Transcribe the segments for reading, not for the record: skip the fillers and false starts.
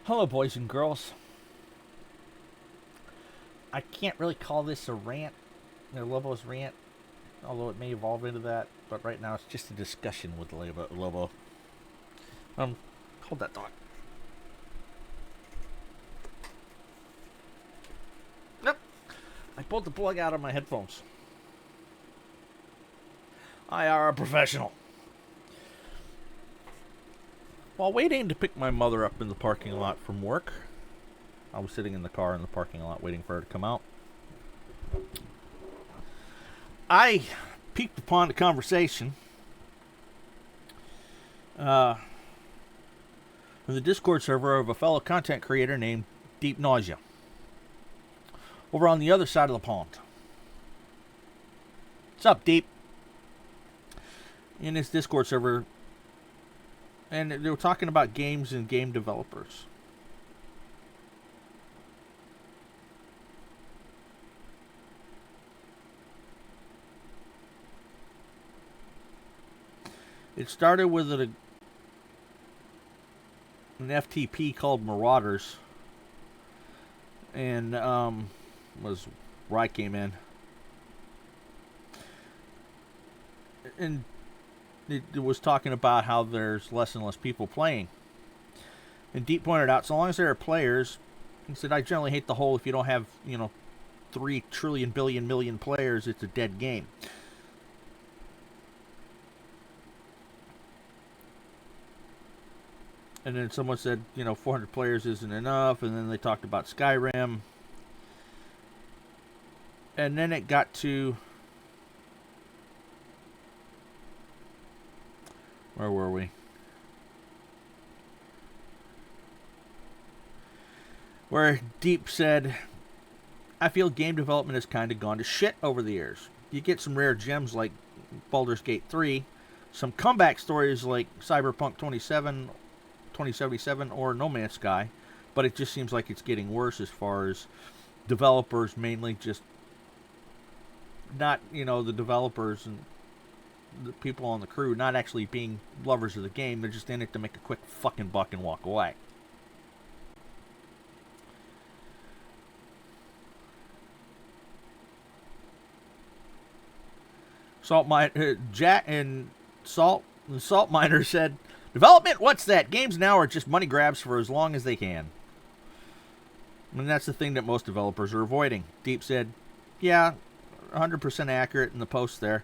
Hello, boys and girls. I can't really call this a rant, Lobo's rant, although it may evolve into that. But right now, it's just a discussion with Lobo. Hold that thought. Nope. I pulled the plug out of my headphones. I are a professional. While waiting to pick my mother up in the parking lot from work, I was sitting in the car in the parking lot waiting for her to come out. I peeked upon the conversation in the Discord server of a fellow content creator named Deep Nausea over on the other side of the pond. What's up, Deep? In this Discord server, and they were talking about games and game developers. It started with an FTP called Marauders, and was where I came in, and it was talking about how there's less and less people playing. And Deep pointed out, so long as there are players, he said, I generally hate the whole if you don't have 3 trillion billion million players, it's a dead game. And then someone said, 400 players isn't enough. And then they talked about Skyrim. And then it got to... Where were we? Where Deep said, I feel game development has kind of gone to shit over the years. You get some rare gems like Baldur's Gate 3. Some comeback stories like Cyberpunk 2077 or No Man's Sky, but it just seems like it's getting worse as far as developers mainly just not, the developers and the people on the crew not actually being lovers of the game. They're just in it to make a quick fucking buck and walk away. Jack and Salt Miner said, development? What's that? Games now are just money grabs for as long as they can. And that's the thing that most developers are avoiding. Deep said, yeah, 100% accurate in the post there.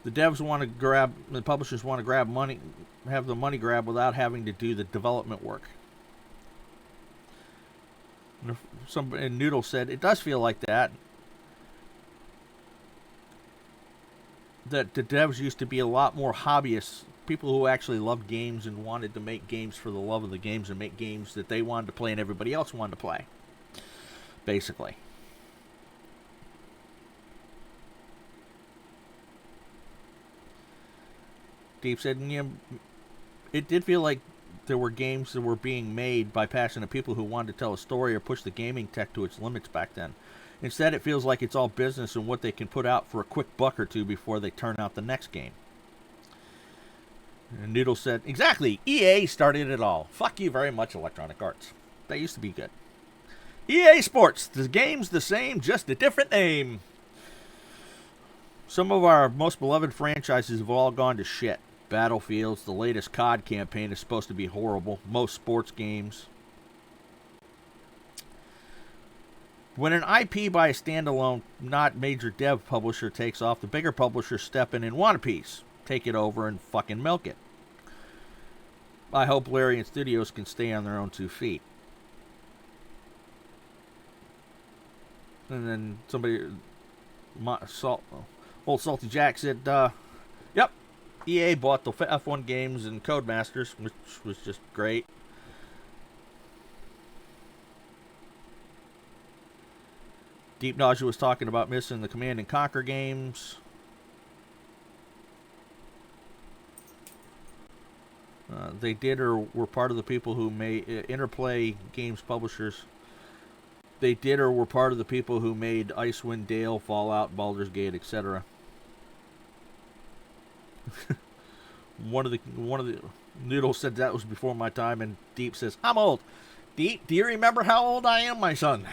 The devs want to grab, the publishers want to grab money, have the money grab without having to do the development work. And Noodle said, it does feel like that. That the devs used to be a lot more hobbyists, people who actually loved games and wanted to make games for the love of the games and make games that they wanted to play and everybody else wanted to play. Basically. Deep said, it did feel like there were games that were being made by passionate people who wanted to tell a story or push the gaming tech to its limits back then. Instead, it feels like it's all business and what they can put out for a quick buck or two before they turn out the next game. And Noodle said, exactly, EA started it all. Fuck you very much, Electronic Arts. They used to be good. EA Sports, the game's the same, just a different name. Some of our most beloved franchises have all gone to shit. Battlefields, the latest COD campaign is supposed to be horrible. Most sports games. When an IP by a standalone, not major dev publisher takes off, the bigger publishers step in and want a piece. Take it over and fucking milk it. I hope Larian Studios can stay on their own 2 feet. And then somebody, old Salty Jack said, yep, EA bought the F1 games and Codemasters, which was just great. Deep Nausea was talking about missing the Command and Conquer games. They did or were part of the people who made Interplay Games publishers. They did or were part of the people who made Icewind Dale, Fallout, Baldur's Gate, etc. One of the Noodles said that was before my time, and Deep says, I'm old. Do you remember how old I am, my son?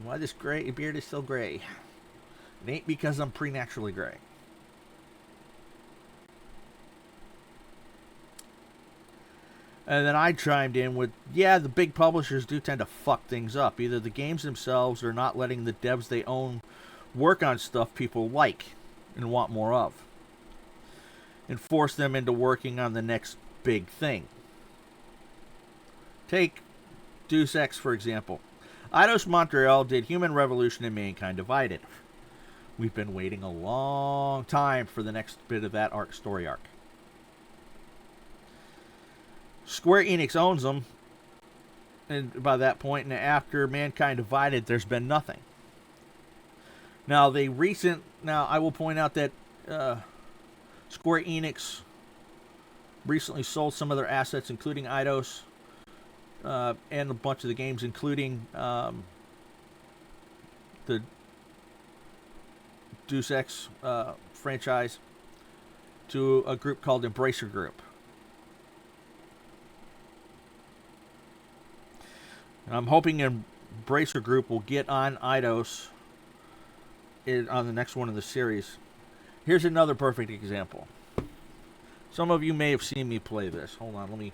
Why this gray beard is still gray? It ain't because I'm preternaturally gray. And then I chimed in with, yeah, the big publishers do tend to fuck things up. Either the games themselves are not letting the devs they own work on stuff people like and want more of, and force them into working on the next big thing. Take Deus Ex, for example. Eidos Montreal did Human Revolution and Mankind Divided. We've been waiting a long time for the next bit of that story arc. Square Enix owns them, and by that point, and after Mankind Divided, there's been nothing. Now, I will point out that Square Enix recently sold some of their assets, including Eidos, and a bunch of the games, including the Deus Ex franchise, to a group called Embracer Group. And I'm hoping Embracer Group will get on Eidos on the next one of the series. Here's another perfect example. Some of you may have seen me play this. Hold on, let me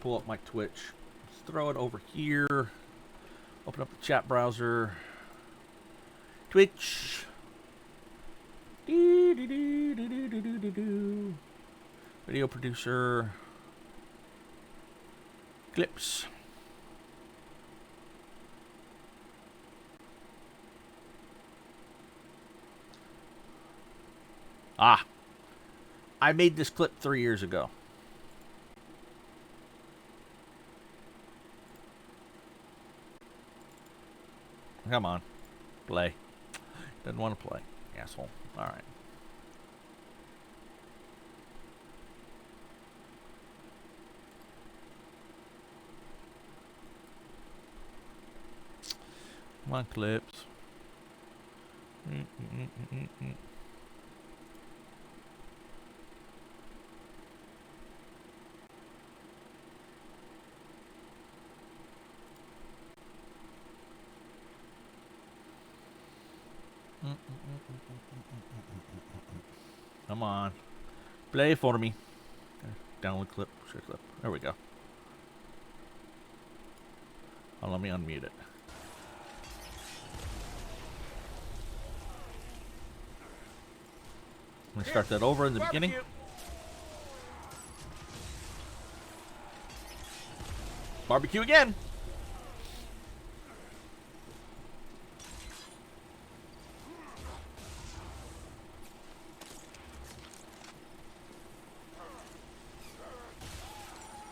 pull up my Twitch. Let's throw it over here. Open up the chat browser. Twitch. Video producer. Clips. I made this clip 3 years ago. Come on. Play. Doesn't want to play. Asshole. Alright. Come on, clips. Come on. Play for me. Download clip. Share clip. There we go. Oh, let me unmute it. Let me start that over in the beginning. Barbecue again.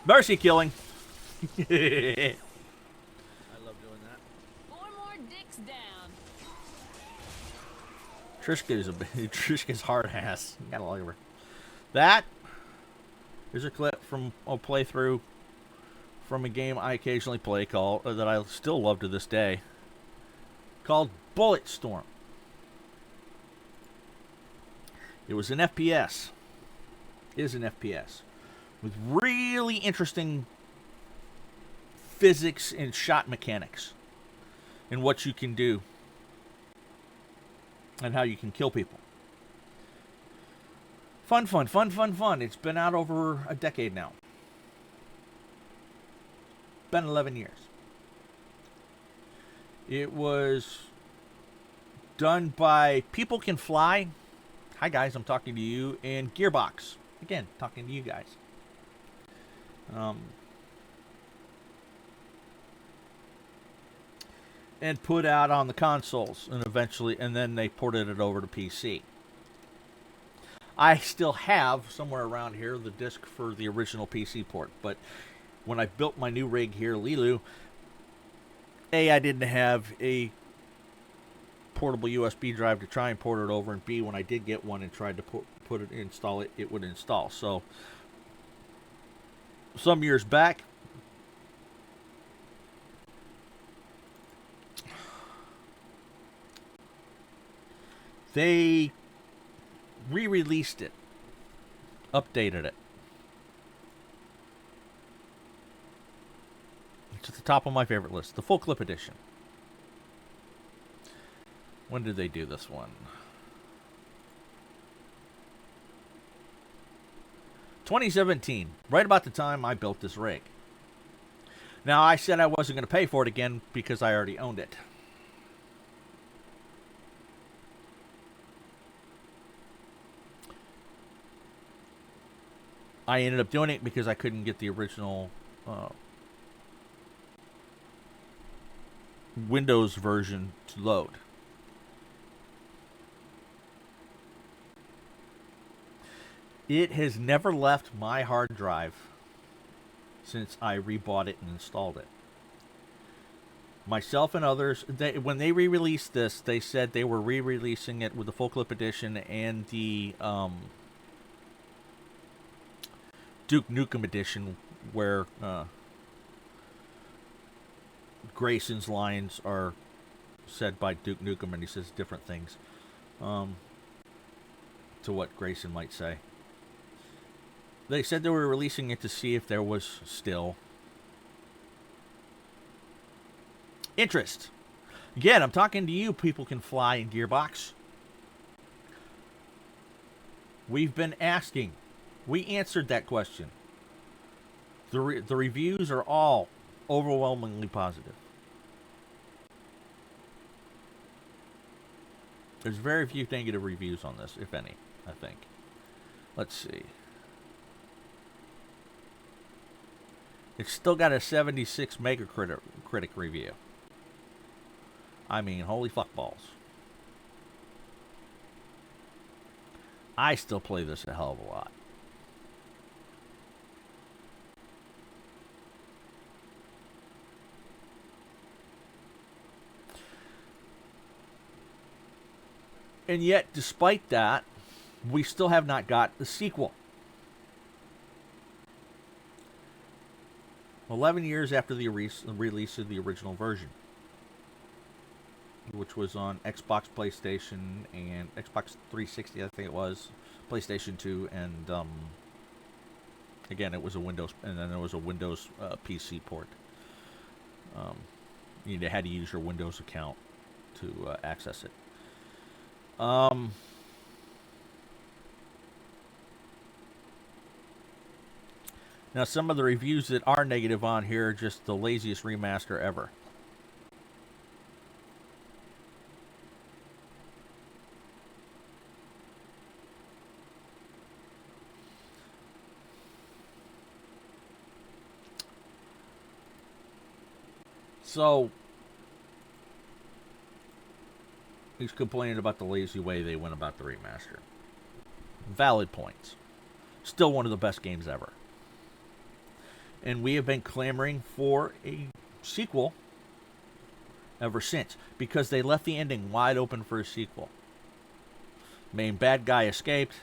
Mercy killing. I love doing that. 4 more dicks down. Trishka's hard ass. Gotta love her. That. Here's a clip from a playthrough from a game I occasionally play that I still love to this day, called Bulletstorm. It was an FPS. It is an FPS with really interesting physics and shot mechanics and what you can do and how you can kill people. Fun. It's been out over a decade now. Been 11 years. It was done by People Can Fly. Hi guys, I'm talking to you. And Gearbox. Again, talking to you guys. And put out on the consoles, and then they ported it over to PC. I still have somewhere around here the disc for the original PC port, but when I built my new rig here, Lilu, A, I didn't have a portable USB drive to try and port it over, and B, when I did get one and tried to install it, it would install. So some years back, they re-released it, updated it. It's at the top of my favorite list. The full clip edition. When did they do this one? 2017. Right about the time I built this rig. Now, I said I wasn't going to pay for it again because I already owned it. I ended up doing it because I couldn't get the original Windows version to load. It has never left my hard drive since I rebought it and installed it. Myself and others, when they re-released this, they said they were re-releasing it with the full clip edition and the Duke Nukem edition, where Grayson's lines are said by Duke Nukem, and he says different things to what Grayson might say. They said they were releasing it to see if there was still interest. Again, I'm talking to you, people can fly in Gearbox. We've been asking. We answered that question. The reviews are all overwhelmingly positive. There's very few negative reviews on this, if any, I think. Let's see. It's still got a 76 Metacritic review. I mean, holy fuck balls. I still play this a hell of a lot. And yet, despite that, we still have not got the sequel. 11 years after the release of the original version, which was on Xbox, PlayStation, and Xbox 360, I think it was, PlayStation 2, and again, it was a Windows, and then there was a Windows PC port. You had to use your Windows account to access it. Now, some of the reviews that are negative on here are just the laziest remaster ever. So, he's complaining about the lazy way they went about the remaster. Valid points. Still one of the best games ever. And we have been clamoring for a sequel ever since, because they left the ending wide open for a sequel. Main bad guy escaped.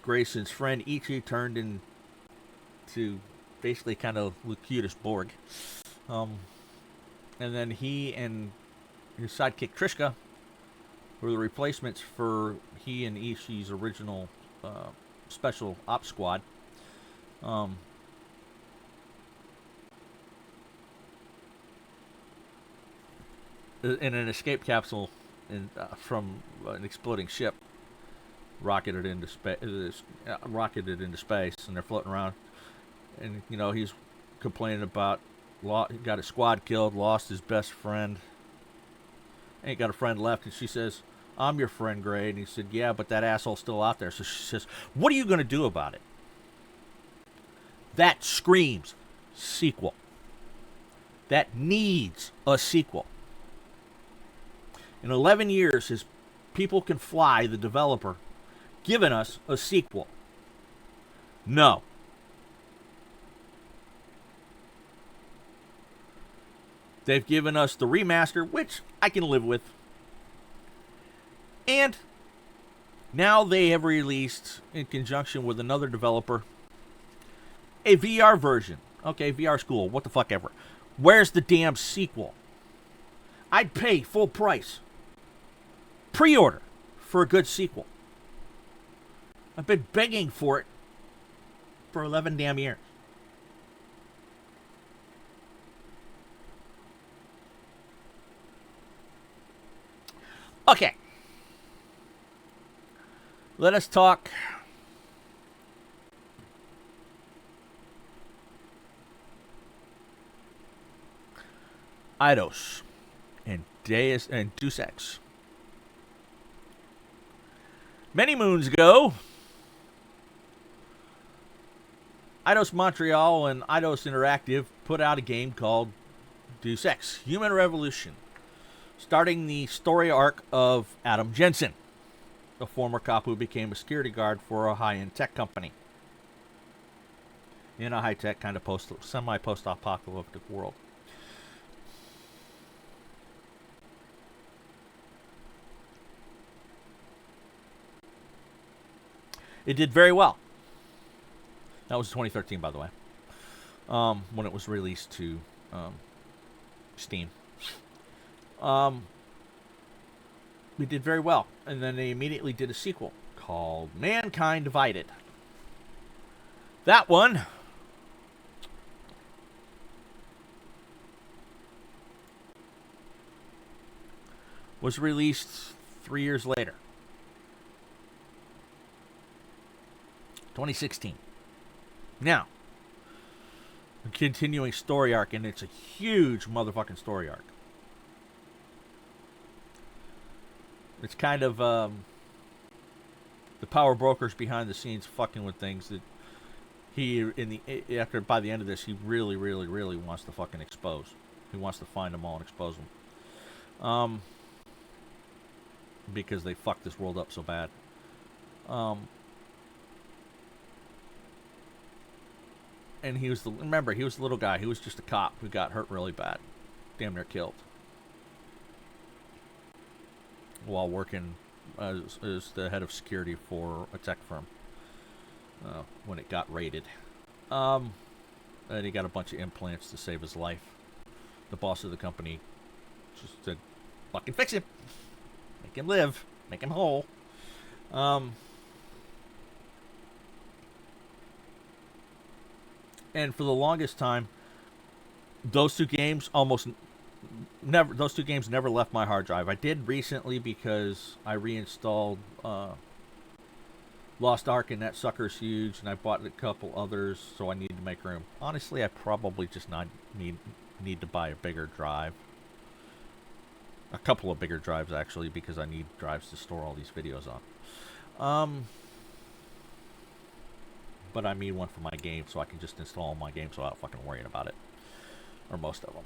Grayson's friend Ichi turned into basically kind of Locutus Borg. And then he and his sidekick Trishka were the replacements for he and Ishi's original special ops squad. In an escape capsule from an exploding ship, rocketed into space, and they're floating around. And you know, he's complaining about got his squad killed, lost his best friend, ain't got a friend left. And she says, "I'm your friend, Gray." And he said, "Yeah, but that asshole's still out there." So she says, "What are you going to do about it?" That screams sequel. That needs a sequel. In 11 years, his People Can Fly, the developer, given us a sequel. No. They've given us the remaster, which I can live with. And now they have released, in conjunction with another developer, a VR version. Okay, VR school, what the fuck ever. Where's the damn sequel? I'd pay full price pre-order for a good sequel. I've been begging for it for 11 damn years. Okay. Let us talk Eidos and Deus Ex. Many moons ago, Eidos Montreal and Eidos Interactive put out a game called Deus Ex: Human Revolution, starting the story arc of Adam Jensen, a former cop who became a security guard for a high-end tech company in a high-tech kind of semi-post-apocalyptic world. It did very well. That was 2013, by the way, when it was released to Steam. We did very well. And then they immediately did a sequel called Mankind Divided. That one was released 3 years later. 2016. Now, a continuing story arc, and it's a huge motherfucking story arc. It's kind of the power brokers behind the scenes fucking with things that by the end of this, he really, really, really wants to fucking expose. He wants to find them all and expose them. Because they fucked this world up so bad. And he was the little guy. He was just a cop who got hurt really bad. Damn near killed. While working as the head of security for a tech firm. When it got raided. And he got a bunch of implants to save his life. The boss of the company just said, fucking fix him. Make him live. Make him whole. And for the longest time, those two games never left my hard drive. I did recently because I reinstalled Lost Ark, and that sucker's huge, and I bought a couple others, so I need to make room. Honestly, I probably just need to buy a bigger drive. A couple of bigger drives, actually, because I need drives to store all these videos on. But I need one for my game, so I can just install my games without fucking worrying about it. Or most of them.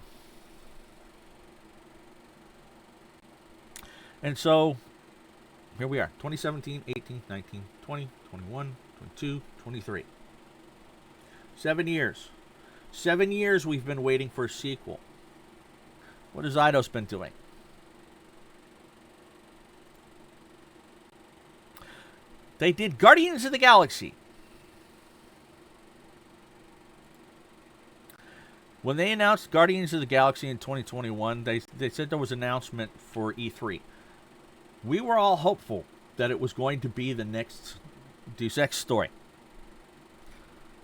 And so, here we are. 2017, 18, 19, 20, 21, 22, 23. 7 years. 7 years we've been waiting for a sequel. What has Eidos been doing? They did Guardians of the Galaxy. When they announced Guardians of the Galaxy in 2021, they said there was an announcement for E3. We were all hopeful that it was going to be the next Deus Ex story.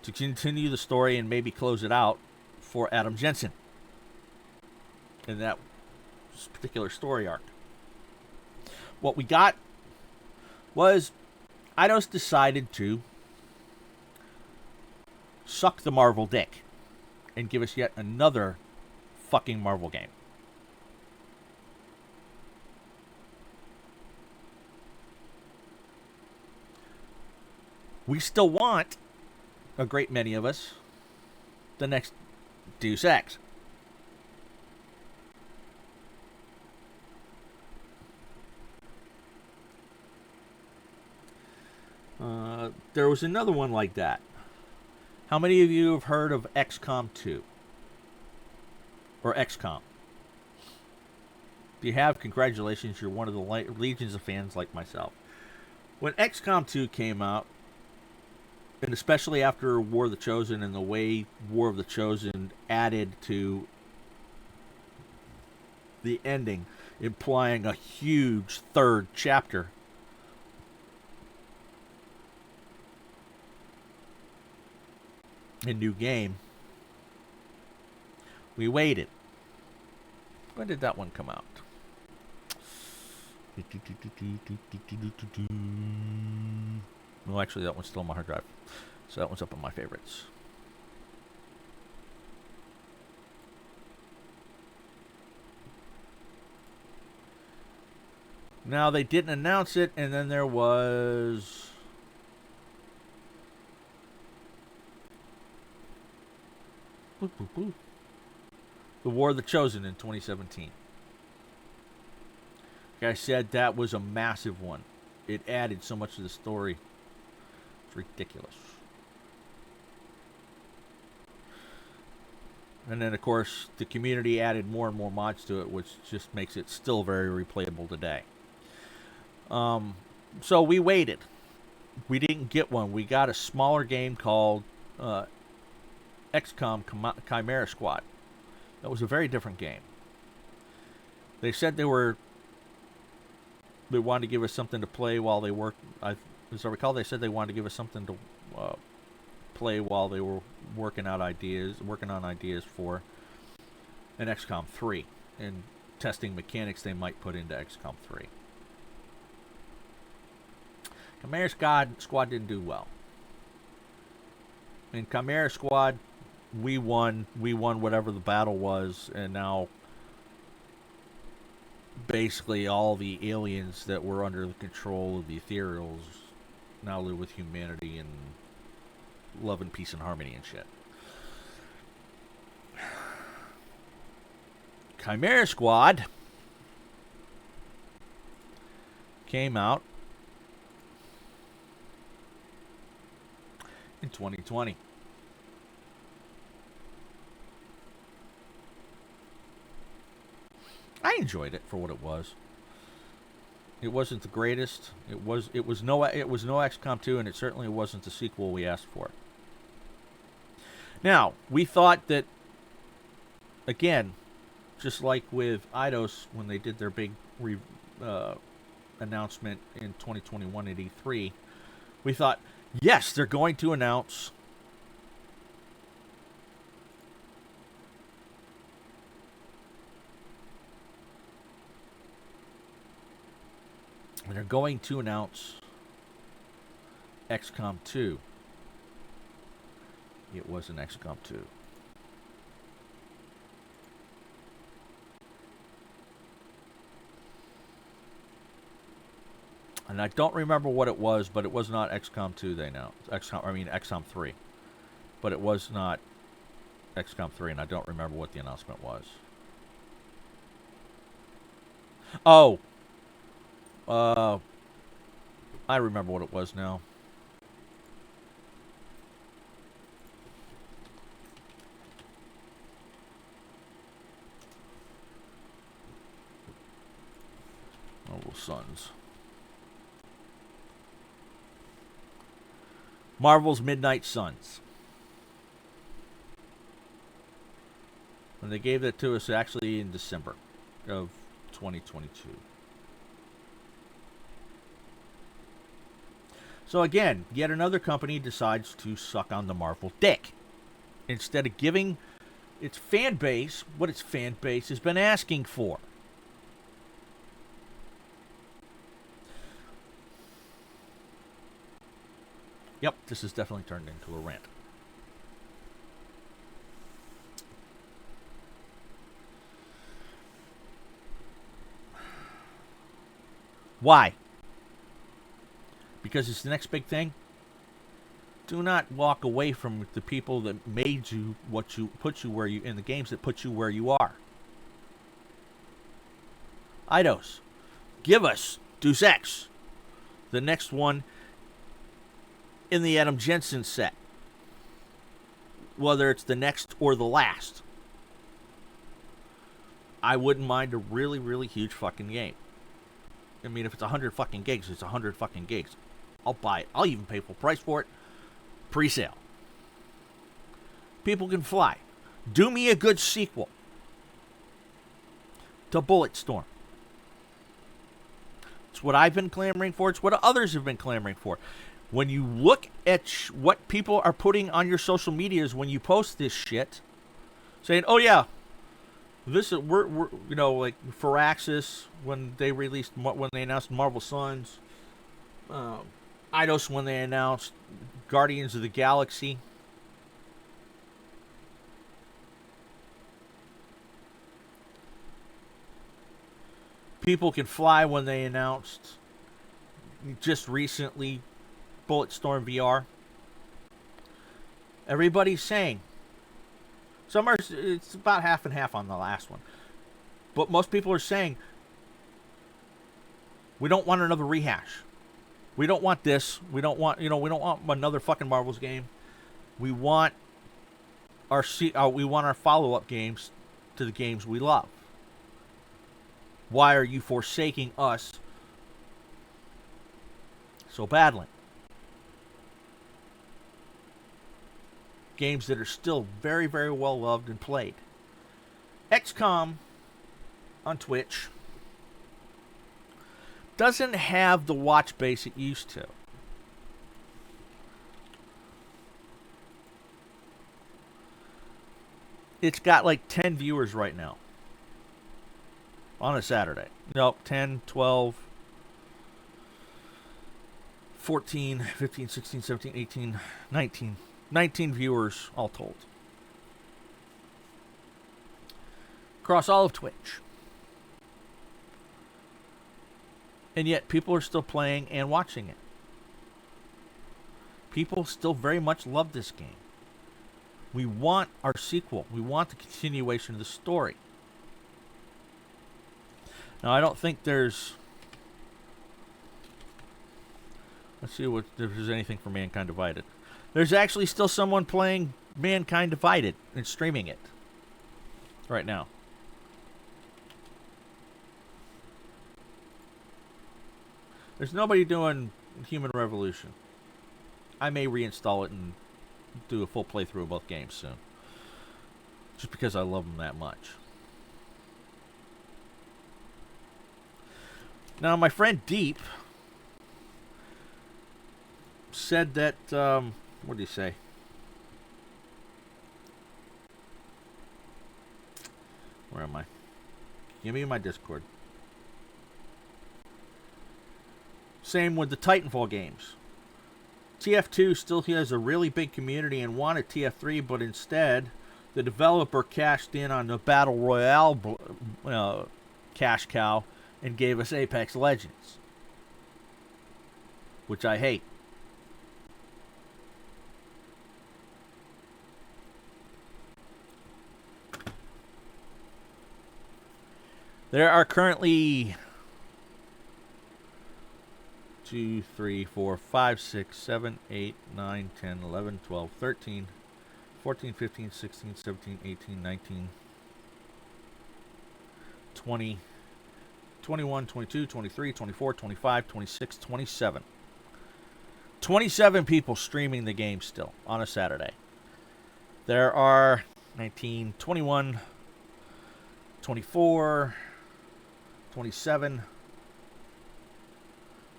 To continue the story and maybe close it out for Adam Jensen. In that particular story arc. What we got was Eidos decided to suck the Marvel dick and give us yet another fucking Marvel game. We still want, a great many of us, the next Deus Ex. There was another one like that. How many of you have heard of XCOM 2? Or XCOM? If you have, congratulations, you're one of the legions of fans like myself. When XCOM 2 came out, and especially after War of the Chosen and the way War of the Chosen added to the ending, implying a huge third chapter. A new game. We waited. When did that one come out? No, actually, that one's still on my hard drive. So that one's up on my favorites. Now, they didn't announce it, and then there was... The War of the Chosen in 2017. Like I said, that was a massive one. It added so much to the story. It's ridiculous. And then, of course, the community added more and more mods to it, which just makes it still very replayable today. So we waited. We didn't get one. We got a smaller game called XCOM Chimera Squad. That was a very different game. They said they wanted to give us something to play while they worked. As I recall, they said they wanted to give us something to play while they were working on ideas for an XCOM 3 and testing mechanics they might put into XCOM 3. Chimera Squad didn't do well. In Chimera Squad, we won whatever the battle was, and now basically all the aliens that were under the control of the ethereals now live with humanity and love and peace and harmony and shit. Chimera Squad came out in 2020. I enjoyed it for what it was. It wasn't the greatest. It was no XCOM 2, and it certainly wasn't the sequel we asked for. Now, we thought that, again, just like with Eidos when they did their big announcement in 2021 at E3, we thought, yes, they're going to announce XCOM 2. It was an XCOM 2. And I don't remember what it was, but it was not XCOM 2 they announced. XCOM 3. But it was not XCOM 3, and I don't remember what the announcement was. Oh! I remember what it was now. Noble Sons. Marvel's Midnight Suns. And they gave that to us actually in December of 2022. So again, yet another company decides to suck on the Marvel dick. Instead of giving its fan base what its fan base has been asking for. Yep, this has definitely turned into a rant. Why? Because it's the next big thing. Do not walk away from the people that made you put you where you in the games that put you where you are. Eidos, give us Deus Ex, the next one in the Adam Jensen set. Whether it's the next or the last. I wouldn't mind a really, really huge fucking game. I mean, if it's 100 fucking gigs, it's 100 fucking gigs. I'll buy it. I'll even pay full price for it. Pre-sale. People can fly. Do me a good sequel. to Bulletstorm. It's what I've been clamoring for. It's what others have been clamoring for. When you look at what people are putting on your social medias when you post this shit, saying, "Oh yeah, this is we're you know, like Firaxis when they announced Marvel Sons, Eidos when they announced Guardians of the Galaxy." People Can Fly when they announced just recently Bulletstorm VR. Everybody's saying, it's about half and half on the last one, but most people are saying, we don't want another rehash. We don't want this. We don't want another fucking Marvel's game. We want our follow-up games to the games we love. Why are you forsaking us so badly? Games that are still very, very well loved and played. XCOM on Twitch doesn't have the watch base it used to. It's got like 10 viewers right now. On a Saturday. Nope, 10, 12, 14, 15, 16, 17, 18, 19. 19 viewers all told. Across all of Twitch. And yet people are still playing and watching it. People still very much love this game. We want our sequel. We want the continuation of the story. Now, I don't think there's... Let's see if there's anything for Mankind Divided. There's actually still someone playing Mankind Divided and streaming it right now. There's nobody doing Human Revolution. I may reinstall it and do a full playthrough of both games soon. Just because I love them that much. Now, my friend Deep said that, what did he say? Where am I? Give me my Discord. Same with the Titanfall games. TF2 still has a really big community and wanted TF3, but instead, the developer cashed in on the Battle Royale cash cow and gave us Apex Legends, which I hate. There are currently 2, 3, 4, 5, 6, 7, 8, 9, 10, 11, 12, 13, 14, 15, 16, 17, 18, 19, 20, 21, 22, 23, 24, 25, 26, 27. 27 people streaming the game still on a Saturday. There are 19, 21, 24, 27,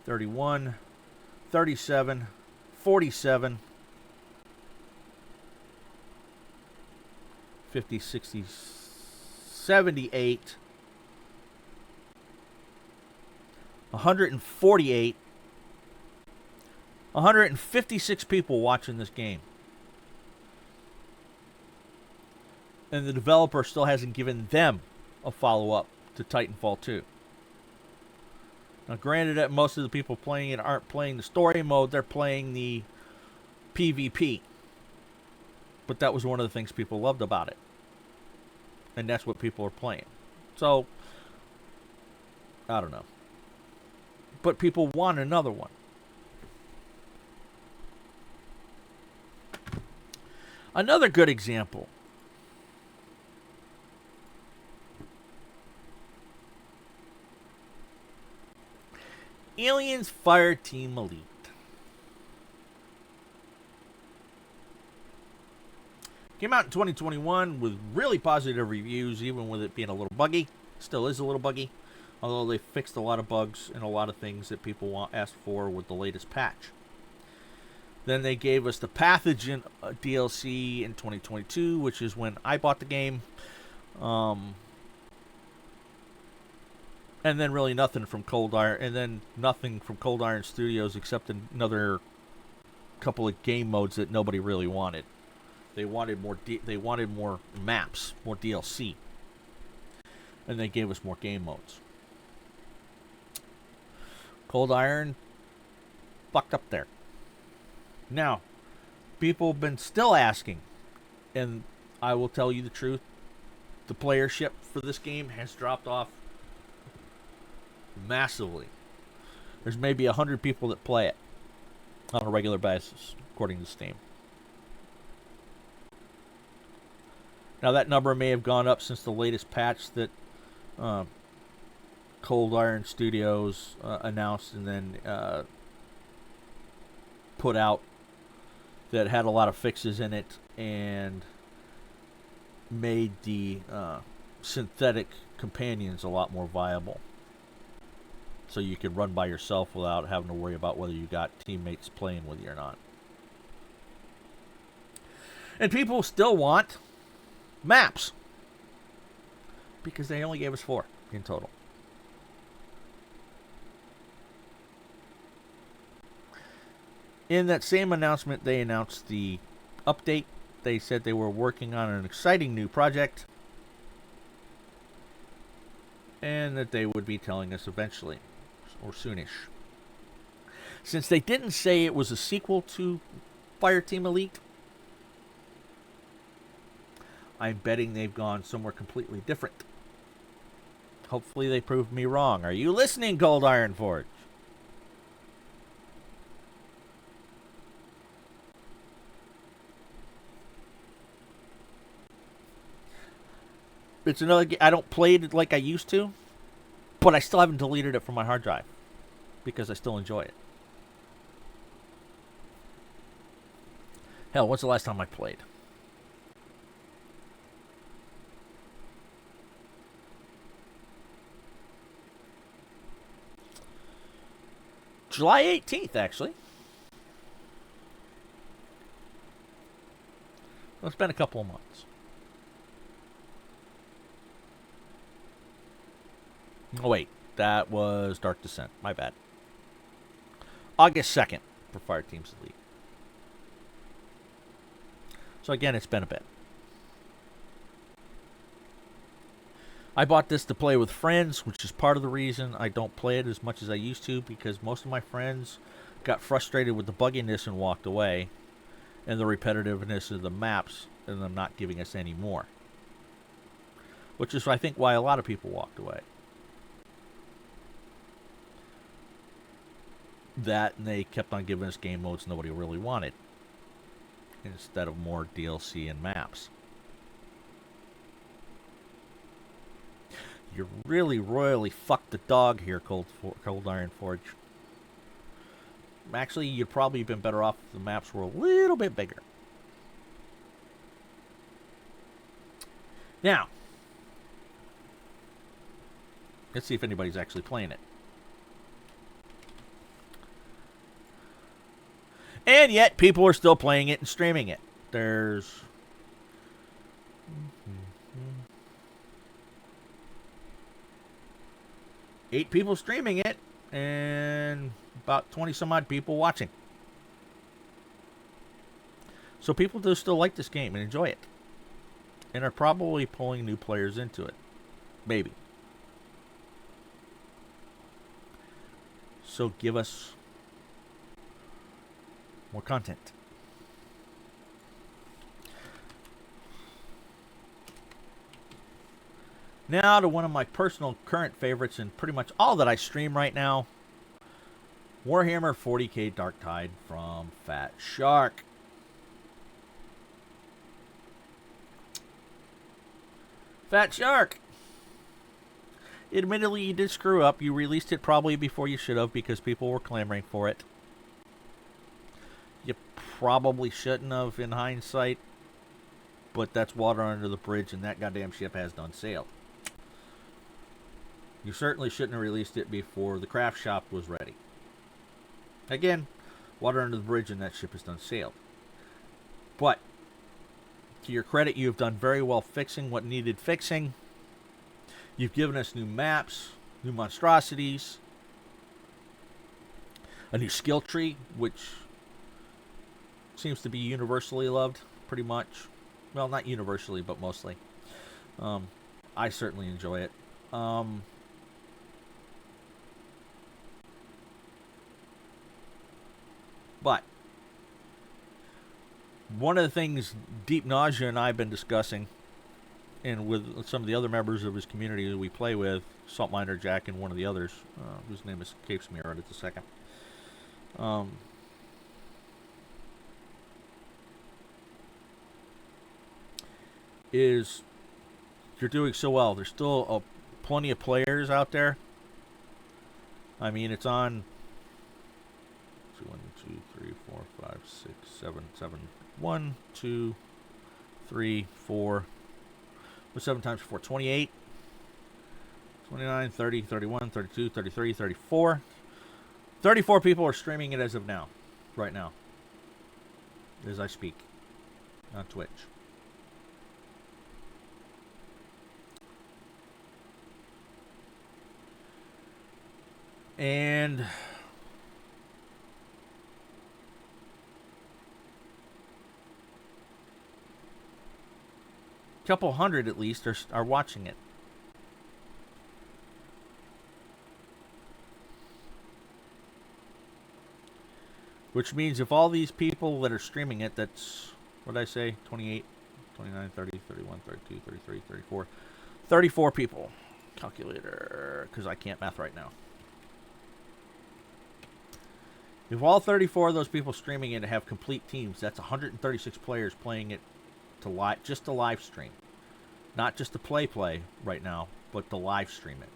31, 37, 47, 50, 60, 78, 148, 156 people watching this game. And the developer still hasn't given them a follow-up to Titanfall 2. Now, granted that most of the people playing it aren't playing the story mode, they're playing the PvP. But that was one of the things people loved about it. And that's what people are playing. So, I don't know. But people want another one. Another good example. Aliens Fireteam Elite. Came out in 2021 with really positive reviews, even with it being a little buggy. Still is a little buggy, although they fixed a lot of bugs and a lot of things that people asked for with the latest patch. Then they gave us the Pathogen DLC in 2022, which is when I bought the game. And then really nothing from Cold Iron, and then nothing from Cold Iron Studios except another couple of game modes that nobody really wanted. They wanted more. They wanted more maps, more DLC, and they gave us more game modes. Cold Iron fucked up there. Now, people have been still asking, and I will tell you the truth. The playership for this game has dropped off massively. There's maybe 100 people that play it on a regular basis, according to Steam. Now, that number may have gone up since the latest patch that Cold Iron Studios announced and then put out, that had a lot of fixes in it and made the synthetic companions a lot more viable. So you could run by yourself without having to worry about whether you got teammates playing with you or not. And people still want maps, because they only gave us 4 in total. In that same announcement, they announced the update. They said they were working on an exciting new project, and that they would be telling us eventually, or soonish. Since they didn't say it was a sequel to Fireteam Elite, I'm betting they've gone somewhere completely different. Hopefully they proved me wrong. Are you listening, Cold Iron Forge? It's another game. I don't play it like I used to, but I still haven't deleted it from my hard drive because I still enjoy it. Hell, when's the last time I played? July 18th, actually. Well, it's been a couple of months. Oh, wait. That was Dark Descent. My bad. August 2nd for Fireteam's Elite. So, again, it's been a bit. I bought this to play with friends, which is part of the reason I don't play it as much as I used to, because most of my friends got frustrated with the bugginess and walked away, and the repetitiveness of the maps, and them not giving us any more. Which is, I think, why a lot of people walked away. That, and they kept on giving us game modes nobody really wanted, instead of more DLC and maps. You really royally fucked the dog here, Cold Iron Forge. Actually, you'd probably been better off if the maps were a little bit bigger. Now, let's see if anybody's actually playing it. And yet, people are still playing it and streaming it. There's 8 people streaming it, and about 20 some odd people watching. So people do still like this game and enjoy it, and are probably pulling new players into it. Maybe. So give us more content. Now to one of my personal current favorites and pretty much all that I stream right now. Warhammer 40k Darktide from Fat Shark. Fat Shark! Admittedly, you did screw up. You released it probably before you should have because people were clamoring for it. You probably shouldn't have in hindsight, but that's water under the bridge, and that goddamn ship has done sailed. You certainly shouldn't have released it before the craft shop was ready. Again, water under the bridge and that ship has done sailed. But, to your credit, you have done very well fixing what needed fixing. You've given us new maps, new monstrosities, a new skill tree, which seems to be universally loved, pretty much. Well, not universally, but mostly. I certainly enjoy it. But one of the things Deep Nausea and I have been discussing, and with some of the other members of his community that we play with, Salt Miner Jack and one of the others, whose name escapes me right at the second, is you're doing so well. There's still plenty of players out there. I mean, it's on 1, 2, 3, 4, 5, 6, 7. 1, 2, 3, 4. What's 7 times 4? 28. 29, 30, 31, 32, 33, 34. 34 people are streaming it as of now. Right now. As I speak. On Twitch. And a couple hundred at least are watching it. Which means if all these people that are streaming it, that's, what did I say, 28, 29, 30, 31, 32, 33, 34. 34 people. Calculator, because I can't math right now. If all 34 of those people streaming it have complete teams, that's 136 players playing it to just to live stream. Not just to play right now, but to live stream it.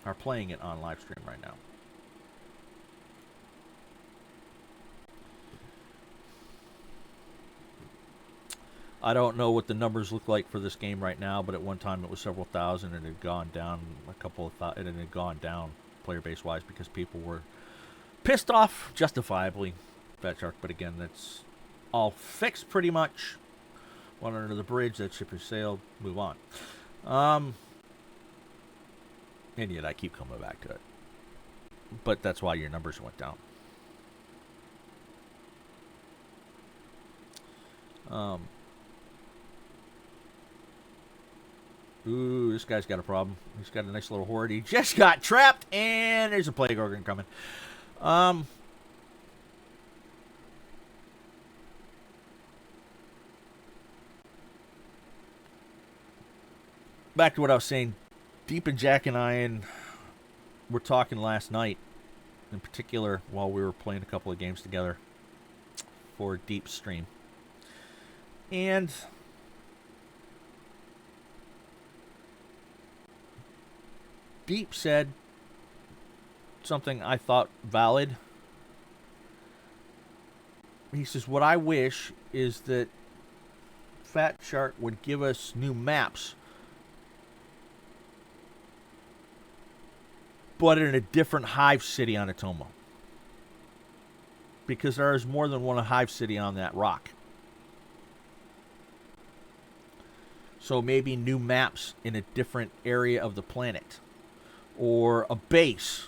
Are playing it on live stream right now. I don't know what the numbers look like for this game right now, but at one time it was several thousand and it had gone down and it had gone down player base wise because people were pissed off, justifiably, Fat Shark. But again, that's all fixed pretty much. One under the bridge, that ship has sailed, move on. And yet I keep coming back to it. But that's why your numbers went down. Ooh, this guy's got a problem. He's got a nice little horde. He just got trapped, and there's a plague organ coming. Back to what I was saying. Deep and Jack and I were talking last night, in particular, while we were playing a couple of games together for Deep's stream. And Deep said something I thought valid. He says, what I wish is that Fat Shark would give us new maps, but in a different hive city on Atomo. Because there is more than one hive city on that rock. So maybe new maps in a different area of the planet. Or a base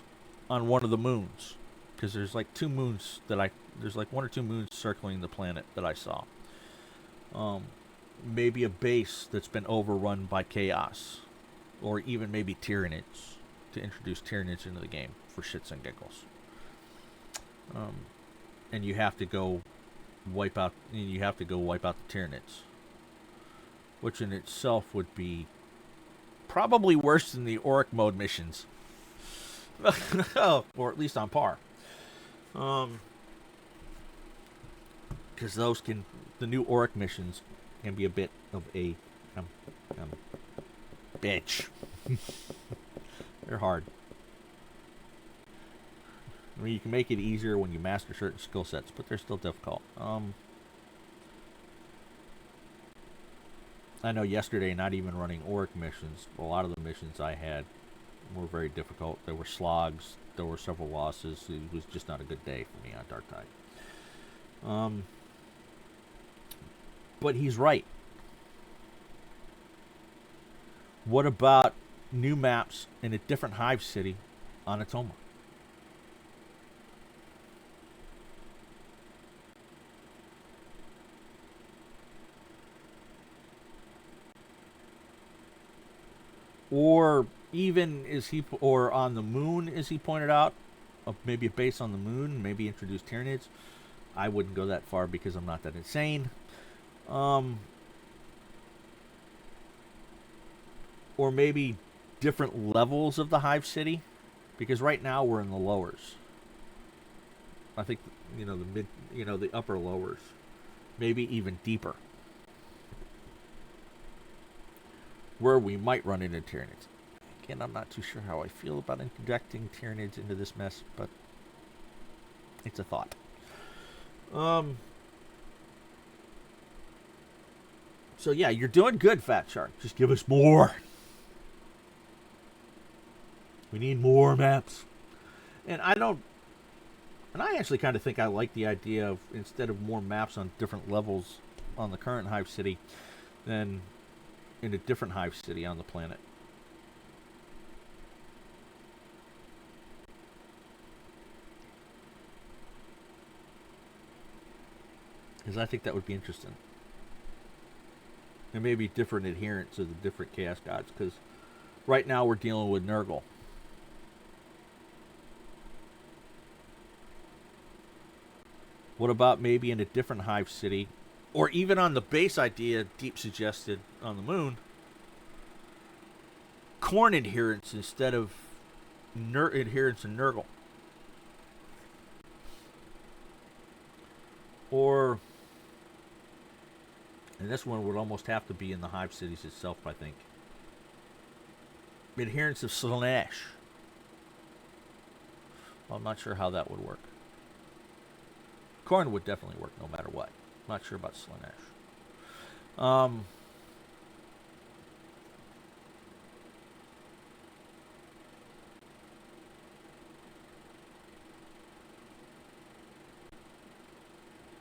on one of the moons. Because there's like 2 moons there's like 1 or 2 moons circling the planet that I saw. Maybe a base that's been overrun by chaos. Or even maybe Tyranids. To introduce Tyranids into the game for shits and giggles. And you have to go wipe out the Tyranids. Which in itself would be probably worse than the Auric mode missions. Or at least on par. Because the new Auric missions can be a bit of a bitch. They're hard. I mean, you can make it easier when you master certain skill sets, but they're still difficult. I know yesterday, not even running Auric missions, a lot of the missions I had were very difficult. There were slogs. There were several losses. It was just not a good day for me on Darktide. But he's right. What about new maps in a different hive city on Atoma? Or even or on the moon, as he pointed out, maybe a base on the moon, maybe introduce Tyranids. I wouldn't go that far because I'm not that insane. Or maybe different levels of the hive city, because right now we're in the lowers. I think the upper lowers, maybe even deeper, where we might run into Tyranids. Again, I'm not too sure how I feel about injecting Tyranids into this mess, but it's a thought. So yeah, you're doing good, Fat Shark. Just give us more. We need more maps. And I actually kind of think I like the idea of, instead of more maps on different levels on the current hive city, then in a different hive city on the planet. Because I think that would be interesting. And maybe different adherents of the different Chaos Gods. Because right now we're dealing with Nurgle. What about maybe in a different hive city? Or even on the base idea Deep suggested on the moon, Khorne adherents instead of adherents in Nurgle. Or, and this one would almost have to be in the hive cities itself, I think, adherents of Slaanesh. Well, I'm not sure how that would work. Khorne would definitely work no matter what. I'm not sure about Slaanesh.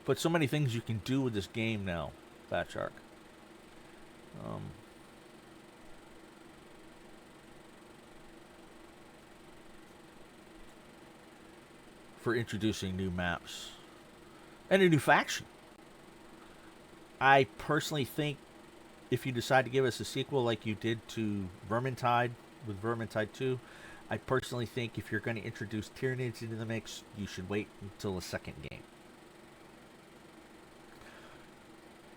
But so many things you can do with this game now, Fat Shark. For introducing new maps. And a new faction. I personally think if you decide to give us a sequel like you did to Vermintide with Vermintide 2, I personally think if you're going to introduce Tyranids into the mix, you should wait until the second game.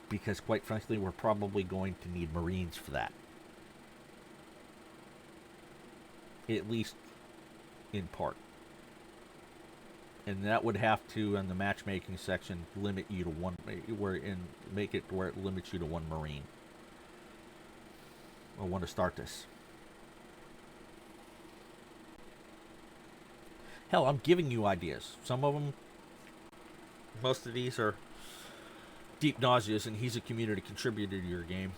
Because quite frankly, we're probably going to need Marines for that. At least in part. And that would have to, in the matchmaking section, limit you to one, make it where it limits you to one Marine. Or one to start this. Hell, I'm giving you ideas. Some of them, most of these are deep nauseous, and he's a community contributor to your game.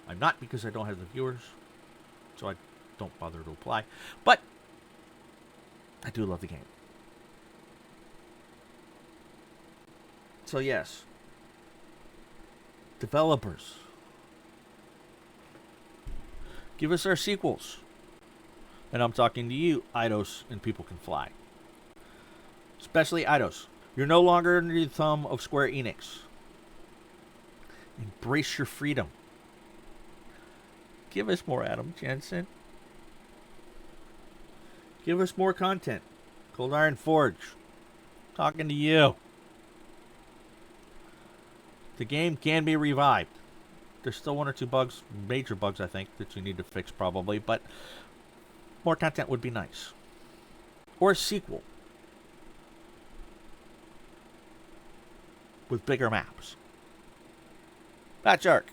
I'm not, because I don't have the viewers, so I don't bother to apply. But I do love the game. So yes, developers, give us our sequels. And I'm talking to you, Eidos, and People Can Fly. Especially Eidos. You're no longer under the thumb of Square Enix. Embrace your freedom. Give us more Adam Jensen. Give us more content. Cold Iron Forge. Talking to you. The game can be revived. There's still one or two bugs, major bugs I think, that you need to fix probably, but more content would be nice. Or a sequel. With bigger maps. Fat Shark.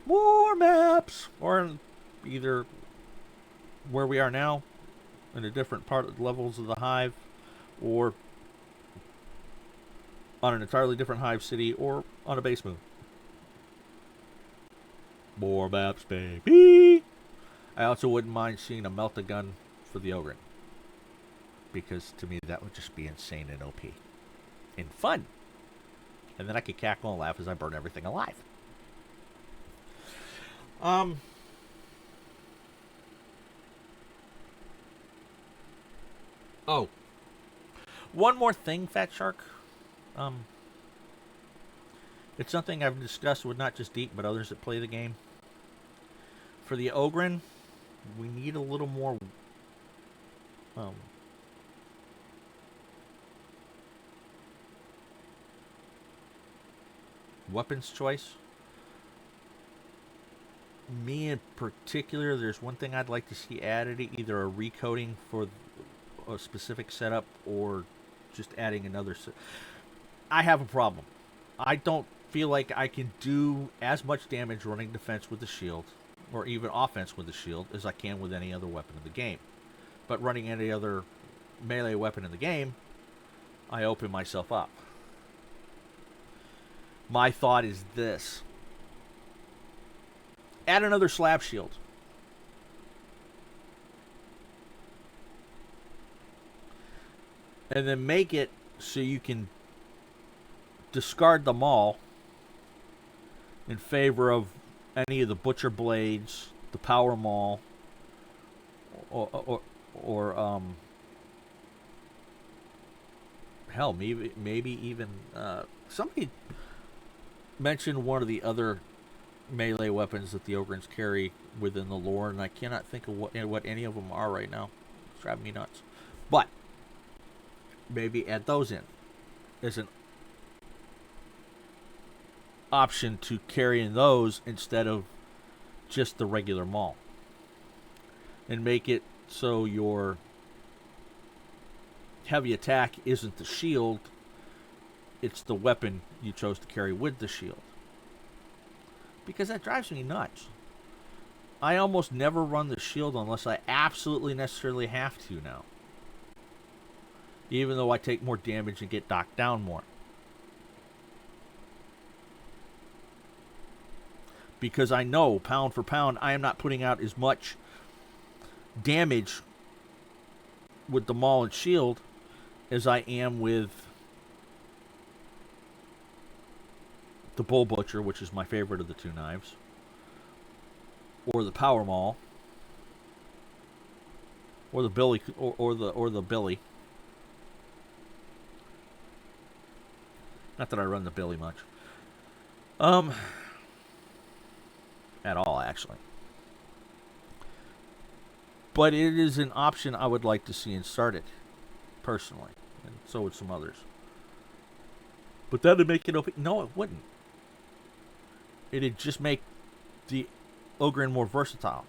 More maps. Or either where we are now, in a different part of the levels of the hive, or on an entirely different hive city, or on a base moon. More maps, baby. I also wouldn't mind seeing a melt-a-gun for the Ogre. Because to me, that would just be insane and OP. And fun. And then I could cackle and laugh as I burn everything alive. Oh. One more thing, Fat Shark. It's something I've discussed with not just Deke, but others that play the game. For the Ogren, we need a little more weapons choice. Me in particular, there's one thing I'd like to see added, either a recoding for a specific setup or just adding another I have a problem. I don't feel like I can do as much damage running defense with the shield, or even offense with the shield, as I can with any other weapon in the game. But running any other melee weapon in the game, I open myself up. My thought is this. Add another slab shield. And then make it so you can discard them all in favor of any of the butcher blades, the power maul, or hell, maybe even somebody mentioned one of the other melee weapons that the Ogrins carry within the lore, and I cannot think of what any of them are right now. It's driving me nuts. But maybe add those in as an option to carry in those instead of just the regular maul, and make it so your heavy attack isn't the shield, it's the weapon you chose to carry with the shield. Because that drives me nuts. I almost never run the shield unless I absolutely necessarily have to now. Even though I take more damage and get knocked down more. Because I know, pound for pound, I am not putting out as much damage with the maul and shield as I am with the Bull Butcher, which is my favorite of the two knives, or the Power Maul, or the Billy, or the Billy. Not that I run the Billy much, at all actually. But it is an option I would like to see inserted, personally, and so would some others. But that would make it OP. No, it wouldn't. It'd just make the Ogren more versatile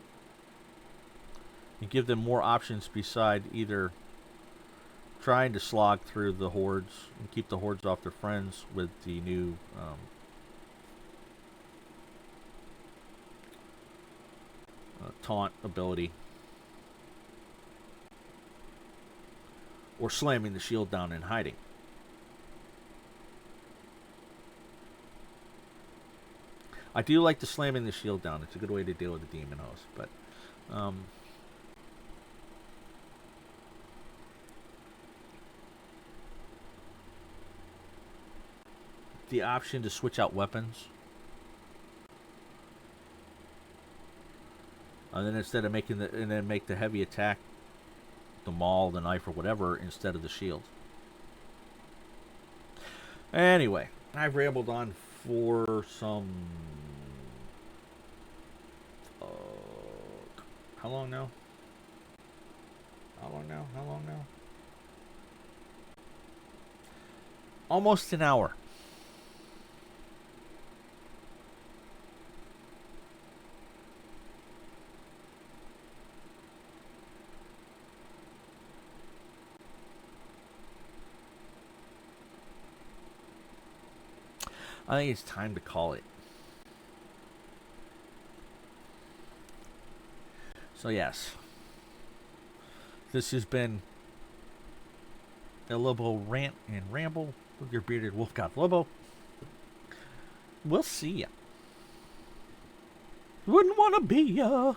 and give them more options beside either trying to slog through the hordes and keep the hordes off their friends with the new taunt ability, or slamming the shield down and hiding. I do like the slamming the shield down. It's a good way to deal with the demon host, but the option to switch out weapons, and then instead of making make the heavy attack the maul, the knife, or whatever instead of the shield. Anyway, I've rambled on for some how long now? Almost an hour. I think it's time to call it. So yes, this has been a Lobo Rant and Ramble with your bearded wolf god Lobo. We'll see ya. Wouldn't want to be ya.